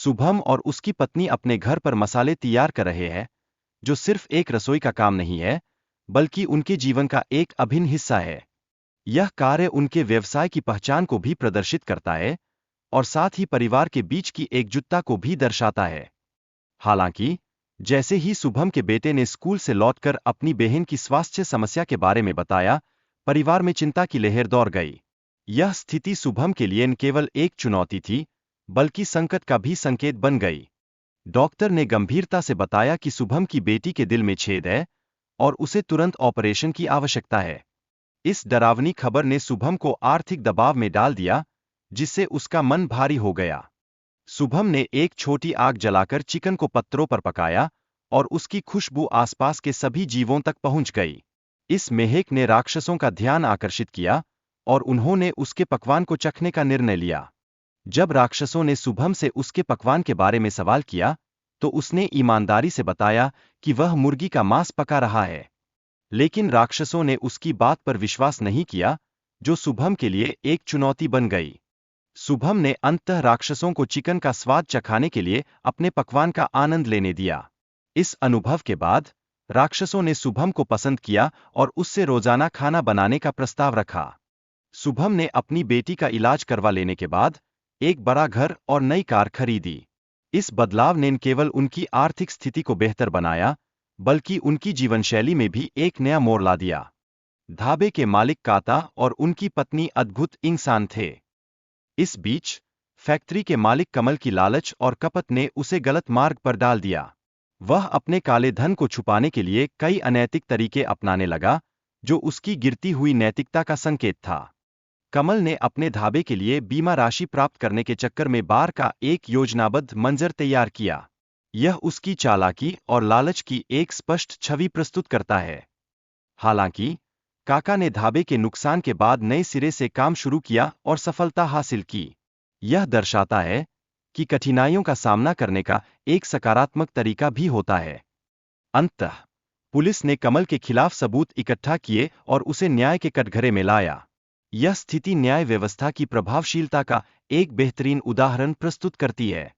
शुभम और उसकी पत्नी अपने घर पर मसाले तैयार कर रहे हैं, जो सिर्फ एक रसोई का काम नहीं है, बल्कि उनके जीवन का एक अभिन्न हिस्सा है। यह कार्य उनके व्यवसाय की पहचान को भी प्रदर्शित करता है और साथ ही परिवार के बीच की एकजुटता को भी दर्शाता है। हालांकि, जैसे ही शुभम के बेटे ने स्कूल से लौटकर अपनी बहन की स्वास्थ्य समस्या के बारे में बताया, परिवार में चिंता की लहर दौड़ गई। यह स्थिति शुभम के लिए न केवल एक चुनौती थी, बल्कि संकट का भी संकेत बन गई। डॉक्टर ने गंभीरता से बताया कि शुभम की बेटी के दिल में छेद है और उसे तुरंत ऑपरेशन की आवश्यकता है। इस डरावनी खबर ने शुभम को आर्थिक दबाव में डाल दिया, जिससे उसका मन भारी हो गया। शुभम ने एक छोटी आग जलाकर चिकन को पत्थरों पर पकाया और उसकी खुशबू आसपास के सभी जीवों तक पहुंच गई। इस महक ने राक्षसों का ध्यान आकर्षित किया और उन्होंने उसके पकवान को चखने का निर्णय लिया। जब राक्षसों ने शुभम से उसके पकवान के बारे में सवाल किया, तो उसने ईमानदारी से बताया कि वह मुर्गी का मांस पका रहा है। लेकिन राक्षसों ने उसकी बात पर विश्वास नहीं किया, जो शुभम के लिए एक चुनौती बन गई। शुभम ने अंततः राक्षसों को चिकन का स्वाद चखाने के लिए अपने पकवान का आनंद लेने दिया। इस अनुभव के बाद राक्षसों ने शुभम को पसंद किया और उससे रोजाना खाना बनाने का प्रस्ताव रखा। शुभम ने अपनी बेटी का इलाज करवा लेने के बाद एक बड़ा घर और नई कार खरीदी। इस बदलाव ने न केवल उनकी आर्थिक स्थिति को बेहतर बनाया, बल्कि उनकी जीवनशैली में भी एक नया मोड़ ला दिया। ढाबे के मालिक काता और उनकी पत्नी अद्भुत इंसान थे। इस बीच फैक्ट्री के मालिक कमल की लालच और कपट ने उसे गलत मार्ग पर डाल दिया। वह अपने काले धन को छुपाने के लिए कई अनैतिक तरीके अपनाने लगा, जो उसकी गिरती हुई नैतिकता का संकेत था। कमल ने अपने ढाबे के लिए बीमा राशि प्राप्त करने के चक्कर में बार का एक योजनाबद्ध मंजर तैयार किया। यह उसकी चालाकी और लालच की एक स्पष्ट छवि प्रस्तुत करता है। हालांकि, काका ने ढाबे के नुकसान के बाद नए सिरे से काम शुरू किया और सफलता हासिल की। यह दर्शाता है कि कठिनाइयों का सामना करने का एक सकारात्मक तरीका भी होता है। अंततः, पुलिस ने कमल के खिलाफ सबूत इकट्ठा किए और उसे न्याय के कटघरे में लाया। यह स्थिति न्याय व्यवस्था की प्रभावशीलता का एक बेहतरीन उदाहरण प्रस्तुत करती है।